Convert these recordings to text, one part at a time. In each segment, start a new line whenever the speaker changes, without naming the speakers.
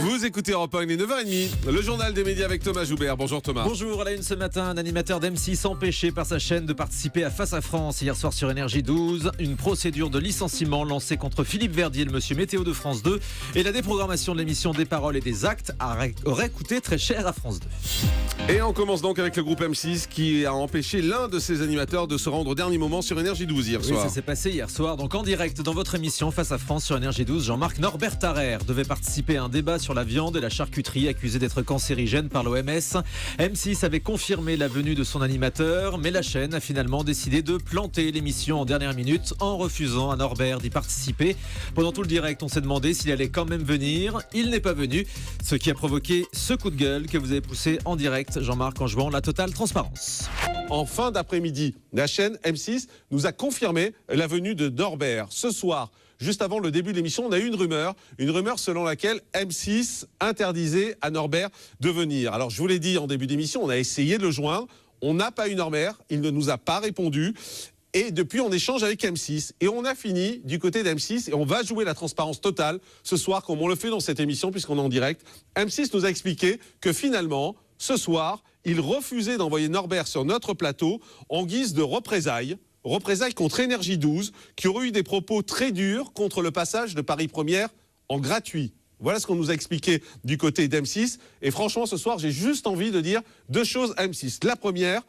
Vous écoutez Europe 1, il est 9h30. Le journal des médias avec Thomas Joubert. Bonjour Thomas.
Bonjour, à la une ce matin, un animateur d'M6 empêché par sa chaîne de participer à Face à France. Hier soir sur Énergie 12, une procédure de licenciement lancée contre Philippe Verdier, le monsieur météo de France 2. Et la déprogrammation de l'émission Des paroles et des actes aurait coûté très cher à France 2.
Et on commence donc avec le groupe M6 qui a empêché l'un de ses animateurs de se rendre au dernier moment sur Énergie 12 hier soir.
Oui, ça s'est passé hier soir. Donc en direct dans votre émission Face à France sur Énergie 12, Jean-Marc Norbert Tarrer devait participer à un débat sur la viande et la charcuterie accusée d'être cancérigène par l'OMS. M6 avait confirmé la venue de son animateur, mais la chaîne a finalement décidé de planter l'émission en dernière minute en refusant à Norbert d'y participer. Pendant tout le direct, on s'est demandé s'il allait quand même venir. Il n'est pas venu, ce qui a provoqué ce coup de gueule que vous avez poussé en direct, Jean-Marc, en jouant la totale transparence.
En fin d'après-midi, la chaîne M6 nous a confirmé la venue de Norbert. Ce soir, juste avant le début de l'émission, on a eu une rumeur selon laquelle M6 interdisait à Norbert de venir. Alors je vous l'ai dit en début d'émission, on a essayé de le joindre, on n'a pas eu Norbert, il ne nous a pas répondu. Et depuis, on échange avec M6. Et on a fini du côté d'M6 et on va jouer la transparence totale ce soir, comme on le fait dans cette émission, puisqu'on est en direct. M6 nous a expliqué que finalement, ce soir, il refusait d'envoyer Norbert sur notre plateau en guise de représailles contre Énergie 12, qui aurait eu des propos très durs contre le passage de Paris Première en gratuit. Voilà ce qu'on nous a expliqué du côté d'M6. Et franchement, ce soir, j'ai juste envie de dire deux choses à M6. La première,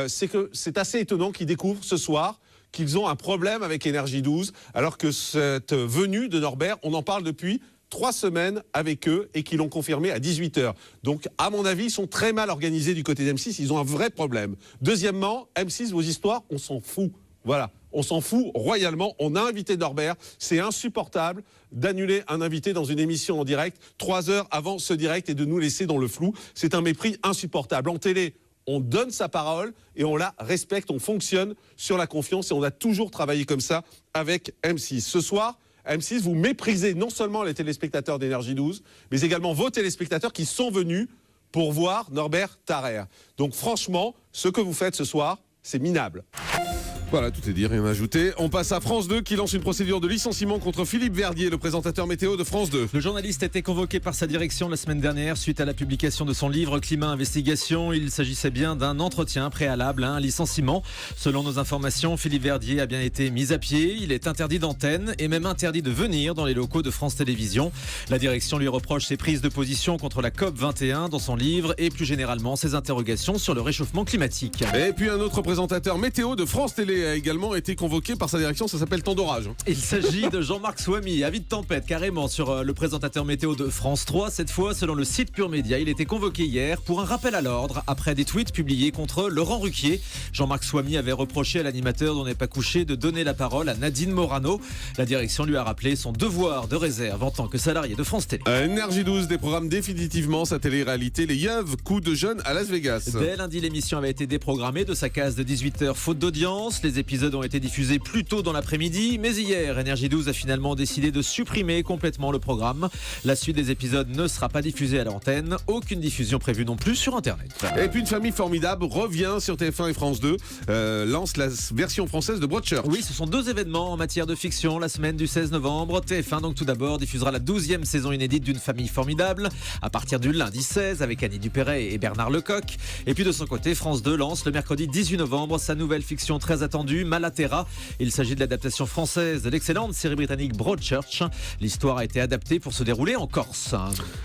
c'est que c'est assez étonnant qu'ils découvrent ce soir qu'ils ont un problème avec Énergie 12, alors que cette venue de Norbert, on en parle depuis 3 semaines avec eux et qu'ils l'ont confirmé à 18h. Donc, à mon avis, ils sont très mal organisés du côté d'M6. Ils ont un vrai problème. Deuxièmement, M6, vos histoires, on s'en fout. Voilà. On s'en fout royalement. On a invité Norbert. C'est insupportable d'annuler un invité dans une émission en direct 3 heures avant ce direct et de nous laisser dans le flou. C'est un mépris insupportable. En télé, on donne sa parole et on la respecte. On fonctionne sur la confiance et on a toujours travaillé comme ça avec M6. Ce soir, M6, vous méprisez non seulement les téléspectateurs d'Énergie 12, mais également vos téléspectateurs qui sont venus pour voir Norbert Tarrer. Donc franchement, ce que vous faites ce soir, c'est minable. Voilà, tout est dit, rien à ajouter. On passe à France 2 qui lance une procédure de licenciement contre Philippe Verdier, le présentateur météo de France 2.
Le journaliste a été convoqué par sa direction la semaine dernière suite à la publication de son livre Climat Investigation. Il s'agissait bien d'un entretien préalable à un licenciement. Selon nos informations, Philippe Verdier a bien été mis à pied. Il est interdit d'antenne et même interdit de venir dans les locaux de France Télévisions. La direction lui reproche ses prises de position contre la COP21 dans son livre et plus généralement ses interrogations sur le réchauffement climatique.
Et puis un autre présentateur météo de France Télé a également été convoqué par sa direction, ça s'appelle Temps d'orage.
Il s'agit de Jean-Marc Swamy, avis de tempête carrément sur le présentateur météo de France 3. Cette fois, selon le site Pure Média, il était convoqué hier pour un rappel à l'ordre après des tweets publiés contre Laurent Ruquier. Jean-Marc Swamy avait reproché à l'animateur dont n'est pas couché de donner la parole à Nadine Morano. La direction lui a rappelé son devoir de réserve en tant que salarié de France Télé.
Énergie 12 déprogramme définitivement sa télé-réalité Les Yeuves, coup de jeune à Las Vegas.
Dès lundi, l'émission avait été déprogrammée de sa case de 18h faute d'audience. Les épisodes ont été diffusés plus tôt dans l'après-midi, mais hier, Énergie 12 a finalement décidé de supprimer complètement le programme. La suite des épisodes ne sera pas diffusée à l'antenne, aucune diffusion prévue non plus sur Internet.
Et puis une famille formidable revient sur TF1 et France 2, lance la version française de Broadchurch.
Oui, ce sont 2 événements en matière de fiction la semaine du 16 novembre. TF1 donc tout d'abord diffusera la 12e saison inédite d'une famille formidable à partir du lundi 16 avec Annie Dupéret et Bernard Lecoq. Et puis de son côté, France 2 lance le mercredi 18 novembre sa nouvelle fiction très attendue, Malaterra. Il s'agit de l'adaptation française de l'excellente série britannique Broadchurch. L'histoire a été adaptée pour se dérouler en Corse.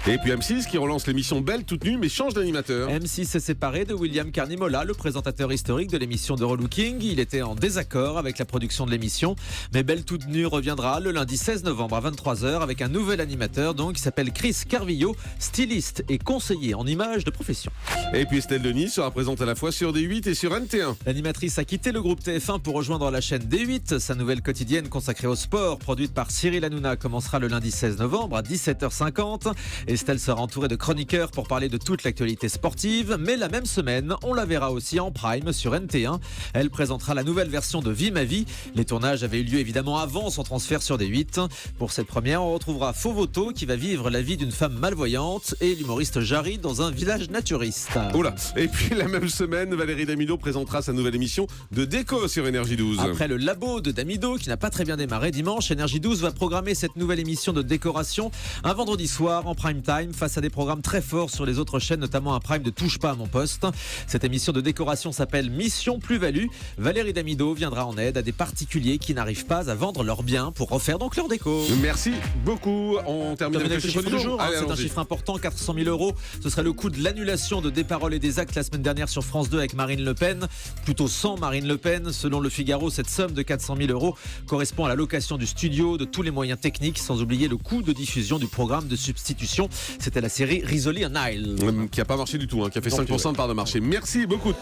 Et puis M6 qui relance l'émission Belle toute nue mais change d'animateur.
M6 s'est séparé de William Carnimola, le présentateur historique de l'émission de Relooking. Il était en désaccord avec la production de l'émission, mais Belle toute nue reviendra le lundi 16 novembre à 23h avec un nouvel animateur donc qui s'appelle Chris Carvillo, styliste et conseiller en images de profession.
Et puis Estelle Denis sera présente à la fois sur D8 et sur NT1.
L'animatrice a quitté le groupe TF1 pour rejoindre la chaîne D8. Sa nouvelle quotidienne consacrée au sport, produite par Cyril Hanouna, commencera le lundi 16 novembre à 17h50. Estelle sera entourée de chroniqueurs pour parler de toute l'actualité sportive. Mais la même semaine, on la verra aussi en prime sur NT1. Elle présentera la nouvelle version de Vie ma vie. Les tournages avaient eu lieu évidemment avant son transfert sur D8. Pour cette première, on retrouvera Fauvoto qui va vivre la vie d'une femme malvoyante et l'humoriste Jarry dans un village naturiste.
Oula. Et puis la même semaine, Valérie Damido présentera sa nouvelle émission de Décos sur Énergie 12.
Après le labo de Damido qui n'a pas très bien démarré dimanche, Énergie 12 va programmer cette nouvelle émission de décoration un vendredi soir en prime time face à des programmes très forts sur les autres chaînes, notamment un prime de Touche pas à mon poste. Cette émission de décoration s'appelle Mission Plus-Value. Valérie Damido viendra en aide à des particuliers qui n'arrivent pas à vendre leurs biens pour refaire donc leur déco.
Merci beaucoup. On termine avec le chiffre du jour. Allez,
c'est un
allons-y.
chiffre important, 400 000 euros. Ce serait le coût de l'annulation de Des paroles et des actes la semaine dernière sur France 2 avec Marine Le Pen. Plutôt sans Marine Le Pen. Selon Le Figaro, cette somme de 400 000 euros correspond à la location du studio, de tous les moyens techniques, sans oublier le coût de diffusion du programme de substitution. C'était la série Rizzoli and Nile.
Qui n'a pas marché du tout, qui a fait 5% de part de marché. Merci beaucoup.